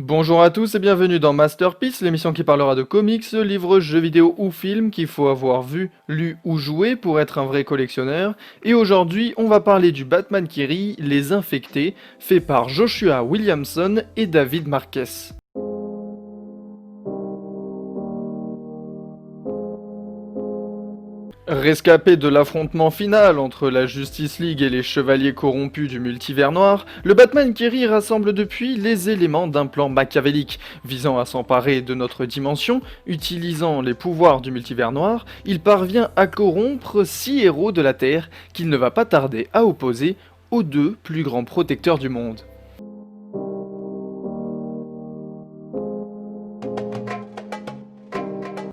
Bonjour à tous et bienvenue dans Masterpiece, l'émission qui parlera de comics, livres, jeux vidéo ou films qu'il faut avoir vu, lu ou joué pour être un vrai collectionneur. Et aujourd'hui, on va parler du Batman qui rit, Les Infectés, fait par Joshua Williamson et David Marquez. Rescapé de l'affrontement final entre la Justice League et les chevaliers corrompus du multivers noir, le Batman qui rit rassemble depuis les éléments d'un plan machiavélique. Visant à s'emparer de notre dimension, utilisant les pouvoirs du multivers noir, il parvient à corrompre 6 héros de la Terre qu'il ne va pas tarder à opposer aux 2 plus grands protecteurs du monde.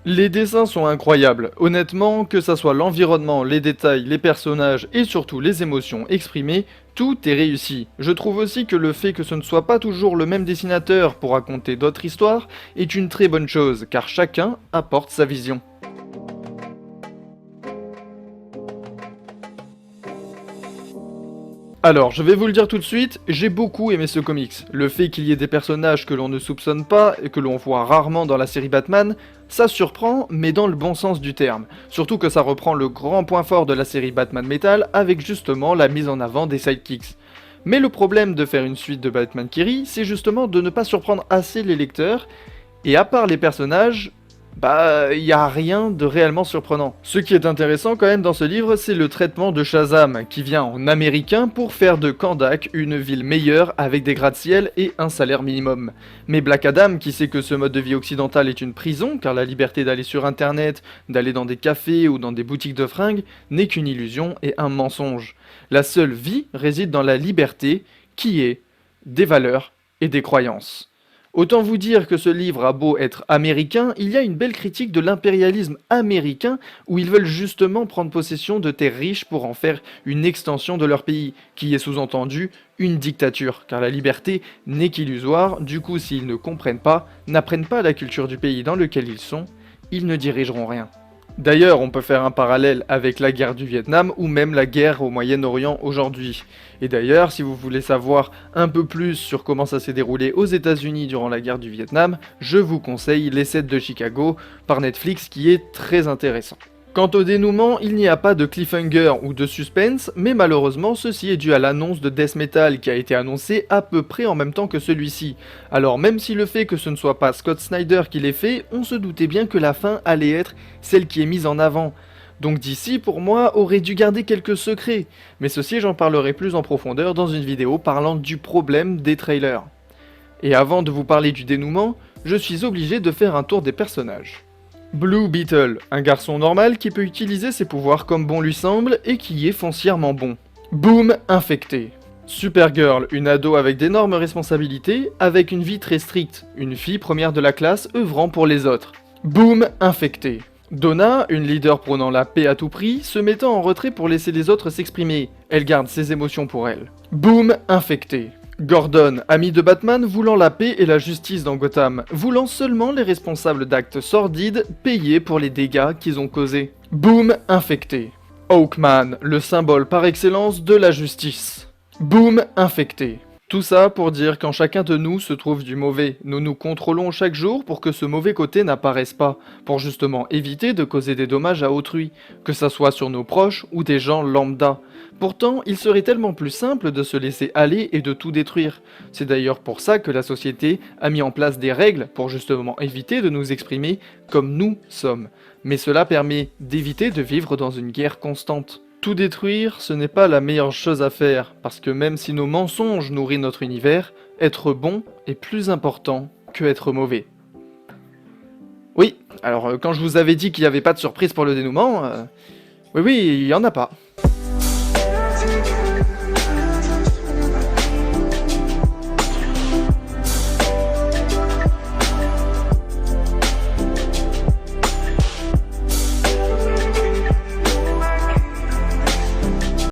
Les dessins sont incroyables, honnêtement, que ça soit l'environnement, les détails, les personnages et surtout les émotions exprimées, tout est réussi. Je trouve aussi que le fait que ce ne soit pas toujours le même dessinateur pour raconter d'autres histoires est une très bonne chose, car chacun apporte sa vision. Alors, je vais vous le dire tout de suite, j'ai beaucoup aimé ce comics. Le fait qu'il y ait des personnages que l'on ne soupçonne pas et que l'on voit rarement dans la série Batman, ça surprend, mais dans le bon sens du terme. Surtout que ça reprend le grand point fort de la série Batman Metal avec justement la mise en avant des sidekicks. Mais le problème de faire une suite de Batman qui rit, c'est justement de ne pas surprendre assez les lecteurs, et à part les personnages, y a rien de réellement surprenant. Ce qui est intéressant quand même dans ce livre, c'est le traitement de Shazam, qui vient en américain pour faire de Kandak une ville meilleure avec des gratte-ciel et un salaire minimum. Mais Black Adam, qui sait que ce mode de vie occidental est une prison, car la liberté d'aller sur internet, d'aller dans des cafés ou dans des boutiques de fringues, n'est qu'une illusion et un mensonge. La seule vie réside dans la liberté, qui est des valeurs et des croyances. Autant vous dire que ce livre a beau être américain, il y a une belle critique de l'impérialisme américain où ils veulent justement prendre possession de terres riches pour en faire une extension de leur pays, qui est sous-entendu une dictature, car la liberté n'est qu'illusoire, du coup s'ils ne comprennent pas, n'apprennent pas la culture du pays dans lequel ils sont, ils ne dirigeront rien. D'ailleurs, on peut faire un parallèle avec la guerre du Vietnam ou même la guerre au Moyen-Orient aujourd'hui. Et d'ailleurs, si vous voulez savoir un peu plus sur comment ça s'est déroulé aux États-Unis durant la guerre du Vietnam, je vous conseille Les 7 de Chicago par Netflix qui est très intéressant. Quant au dénouement, il n'y a pas de cliffhanger ou de suspense, mais malheureusement ceci est dû à l'annonce de Death Metal qui a été annoncée à peu près en même temps que celui-ci. Alors même si le fait que ce ne soit pas Scott Snyder qui l'ait fait, on se doutait bien que la fin allait être celle qui est mise en avant. Donc DC pour moi aurait dû garder quelques secrets, mais ceci j'en parlerai plus en profondeur dans une vidéo parlant du problème des trailers. Et avant de vous parler du dénouement, je suis obligé de faire un tour des personnages. Blue Beetle, un garçon normal qui peut utiliser ses pouvoirs comme bon lui semble et qui est foncièrement bon. Boom, infecté. Supergirl, une ado avec d'énormes responsabilités, avec une vie très stricte, une fille première de la classe œuvrant pour les autres. Boom, infecté. Donna, une leader prônant la paix à tout prix, se mettant en retrait pour laisser les autres s'exprimer. Elle garde ses émotions pour elle. Boom, infecté. Gordon, ami de Batman voulant la paix et la justice dans Gotham, voulant seulement les responsables d'actes sordides payés pour les dégâts qu'ils ont causés. Boom, infecté. Hawkman, le symbole par excellence de la justice. Boom, infecté. Tout ça pour dire qu'en chacun de nous se trouve du mauvais. Nous nous contrôlons chaque jour pour que ce mauvais côté n'apparaisse pas, pour justement éviter de causer des dommages à autrui, que ça soit sur nos proches ou des gens lambda. Pourtant, il serait tellement plus simple de se laisser aller et de tout détruire. C'est d'ailleurs pour ça que la société a mis en place des règles pour justement éviter de nous exprimer comme nous sommes. Mais cela permet d'éviter de vivre dans une guerre constante. Tout détruire, ce n'est pas la meilleure chose à faire, parce que même si nos mensonges nourrissent notre univers, être bon est plus important que être mauvais. Oui, alors quand je vous avais dit qu'il n'y avait pas de surprise pour le dénouement, oui, il n'y en a pas.